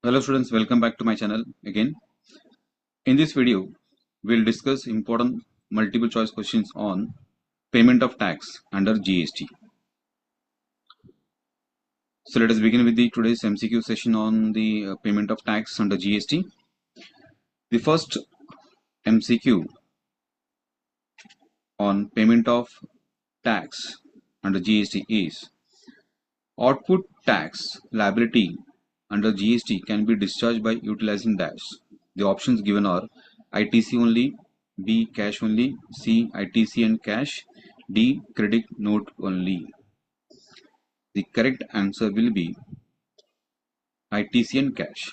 Hello students, welcome back to my channel again. In this video, we'll discuss important multiple choice questions on payment of tax under GST. So let us begin with the today's MCQ session on the payment of tax under GST. The first MCQ on payment of tax under GST is: output tax liability under GST can be discharged by utilizing dash. The options given are ITC only, B cash only, C ITC and cash, D credit note only. The correct answer will be ITC and cash.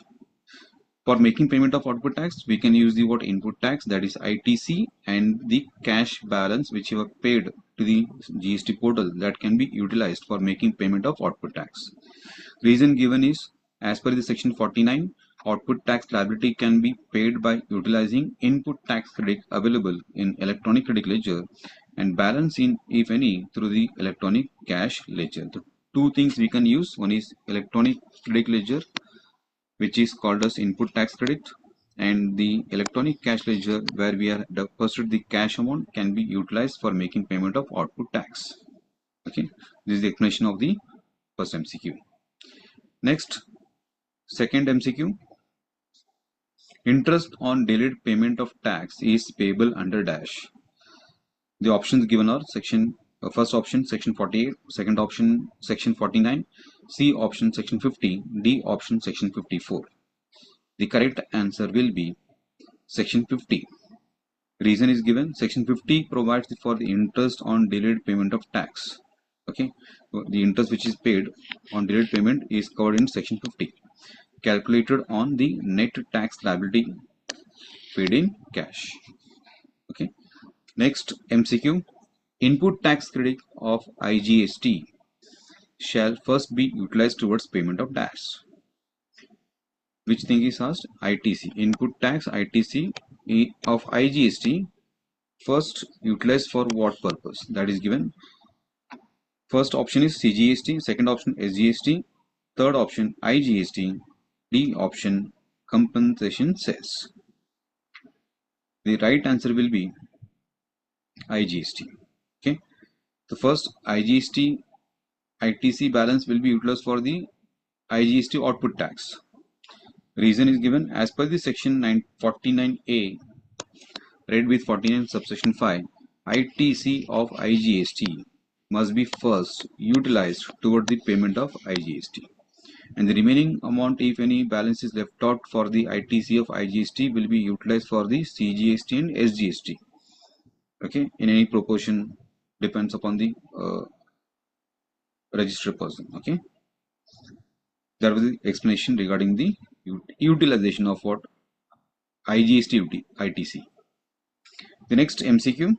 For making payment of output tax, we can use the word input tax, that is ITC, and the cash balance which you have paid to the GST portal, that can be utilized for making payment of output tax. Reason given is, as per the section 49, output tax liability can be paid by utilizing input tax credit available in electronic credit ledger and balance in, if any, through the electronic cash ledger. The two things we can use: one is electronic credit ledger, which is called as input tax credit, and the electronic cash ledger, where we are deposited the cash amount, can be utilized for making payment of output tax. Okay, this is the explanation of the first MCQ. Next, second MCQ: interest on delayed payment of tax is payable under dash. The options given are first option section 48, second option section 49, C option section 50, D option section 54. The correct answer will be section 50. Reason is given: section 50 provides for the interest on delayed payment of tax. Okay, the interest which is paid on delayed payment is covered in section 50, calculated on the net tax liability paid in cash. Okay. Next MCQ: input tax credit of IGST shall first be utilized towards payment of dash. Which thing is asked? ITC. Input tax ITC of IGST first utilized for what purpose? That is given. First option is CGST, second option SGST, third option IGST, D option compensation cess. The right answer will be IGST. Okay, the first IGST ITC balance will be utilized for the IGST output tax. Reason is given: as per the section 49A, read with 49 subsection 5, ITC of IGST must be first utilized toward the payment of IGST, and the remaining amount, if any balance is left out for the ITC of IGST, will be utilized for the CGST and SGST. Okay, in any proportion, depends upon the registered person. Okay, that was the explanation regarding the utilization of what IGST ITC. The next MCQ: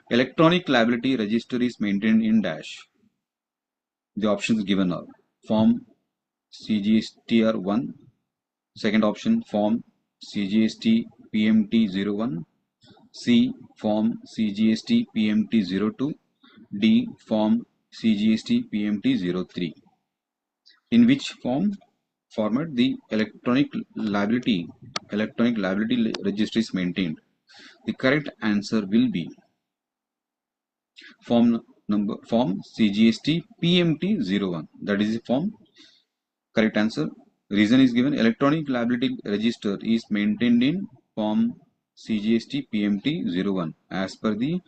electronic liability register is maintained in dash. The options given are form CGSTR1, second option form CGST PMT01, C form CGST PMT02, D form CGST PMT03. In which format the electronic liability register is maintained? The correct answer will be form CGST PMT01. That is the form. Correct answer. Reason is given: electronic liability register is maintained in form CGST PMT01 as per the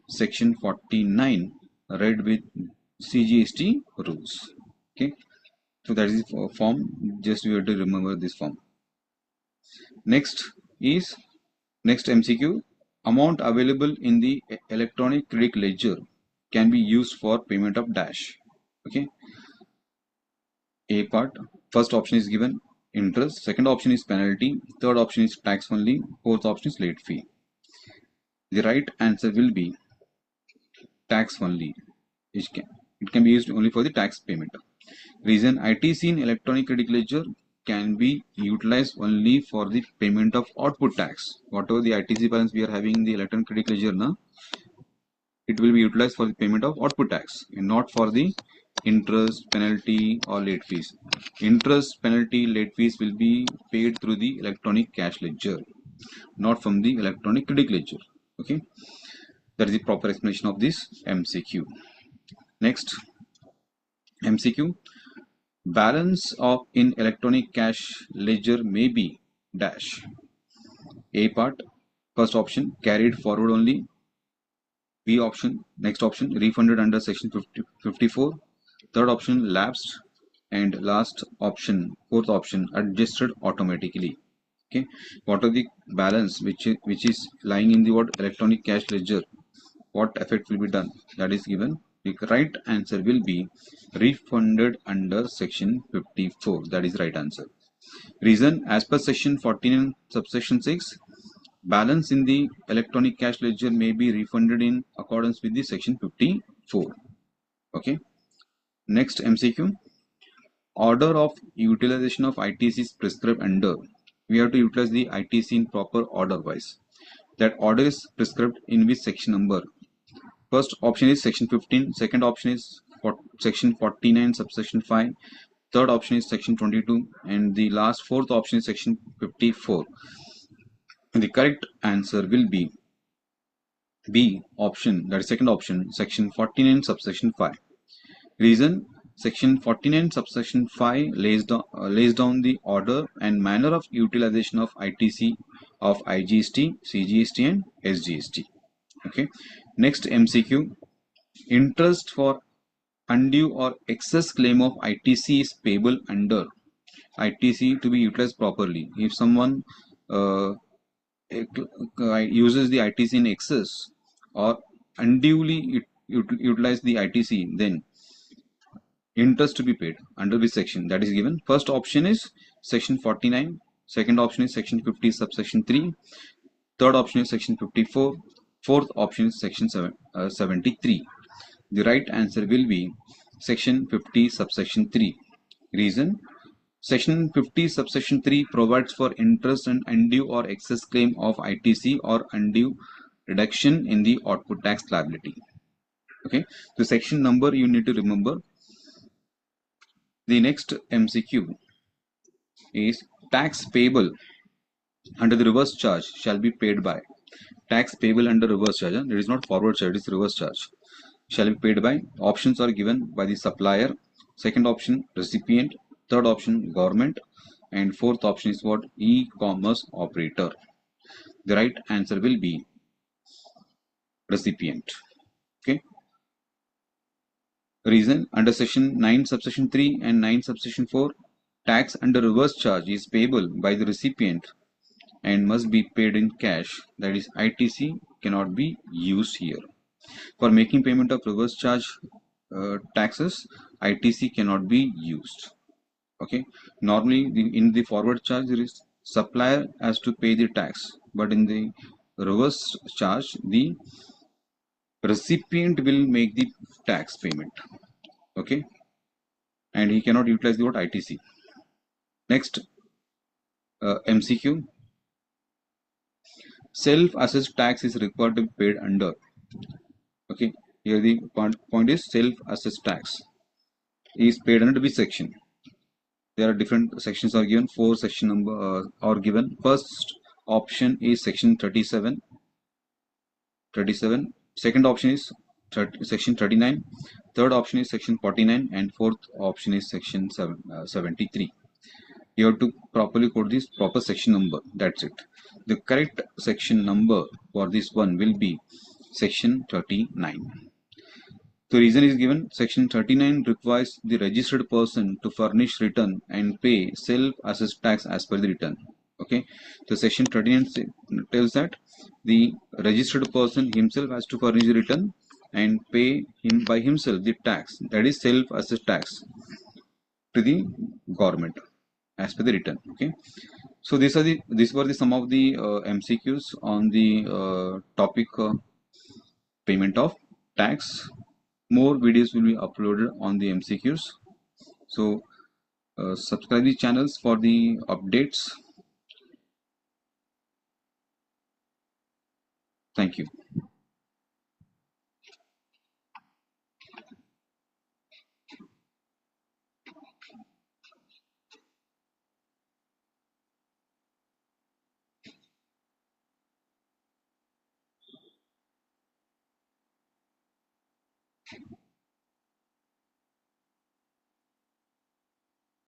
section 49, read with CGST rules. Okay, so that is the form. Just you have to remember this form. Next MCQ: amount available in the electronic credit ledger can be used for payment of dash. Okay, A part. First option is given interest, second option is penalty, third option is tax only, fourth option is late fee. The right answer will be tax only. It can be used only for the tax payment. Reason: ITC in electronic credit ledger can be utilized only for the payment of output tax. Whatever the ITC balance we are having in the electronic credit ledger, it will be utilized for the payment of output tax and not for the interest, penalty or late fees. interest, penalty, late fees will be paid through the electronic cash ledger, not from the electronic credit ledger. Okay, that is the proper explanation of this MCQ. Next, MCQ: balance of in electronic cash ledger may be dash. A part, first option, carried forward only. B option, next option, refunded under section 54. Third option, lapsed. And last option, fourth option, adjusted automatically. Okay, what are the balance which is lying in the what electronic cash ledger? What effect will be done? That is given. The right answer will be refunded under section 54. That is right answer. Reason: as per section 14 subsection 6, balance in the electronic cash ledger may be refunded in accordance with the section 54. Okay. Next MCQ: order of utilization of ITC is prescribed under. We have to utilize the ITC in proper order wise. That order is prescribed in which section number? First option is section 15. Second option is section 49 subsection 5. Third option is section 22. And the last fourth option is section 54. And the correct answer will be B option, that is second option, section 49 subsection 5. Reason: section 49 subsection 5 lays down the order and manner of utilization of ITC of IGST, CGST and SGST. Okay. Next MCQ: interest for undue or excess claim of ITC is payable under. ITC to be utilized properly. If someone uses the ITC in excess or unduly utilize the ITC, then interest to be paid under which section? That is given. First option is section 49. Second option is section 50 subsection 3. Third option is section 54. Fourth option is section 73. The right answer will be section 50 subsection 3. Reason: section 50 subsection 3 provides for interest and undue or excess claim of ITC or undue reduction in the output tax liability. Okay, the section number you need to remember. The next MCQ is tax payable under the reverse charge shall be paid by. Tax payable under reverse charge, it is not forward charge, it is reverse charge, shall be paid by. Options are given by the supplier. Second option, recipient. Third option, government. And fourth option is what? E-commerce operator. The right answer will be recipient. Okay. Reason: under section 9 subsection 3 and 9 subsection 4, tax under reverse charge is payable by the recipient and must be paid in cash. That is, ITC cannot be used here. For making payment of reverse charge taxes, ITC cannot be used. Okay. Normally in the forward charge, there is supplier has to pay the tax, but in the reverse charge, the recipient will make the tax payment. Okay, and he cannot utilize the word ITC. Next MCQ: self-assessed tax is required to be paid under. Okay, here the point is self-assessed tax is paid under which section? There are different sections are given. 4 section number are given. First option is section 37. Second option is section 39. Third option is section 49, and fourth option is section 73. You have to properly quote this proper section number. That's it. The correct section number for this one will be section 39. The reason is given. Section 39 requires the registered person to furnish return and pay self-assessed tax as per the return. Okay, so section 39 tells that the registered person himself has to furnish the return and pay him by himself the tax, that is self-assessed tax, to the government as per the return. Okay, so these were some of the MCQs on the topic payment of tax. More videos will be uploaded on the MCQs. So subscribe the channels for the updates. Thank you.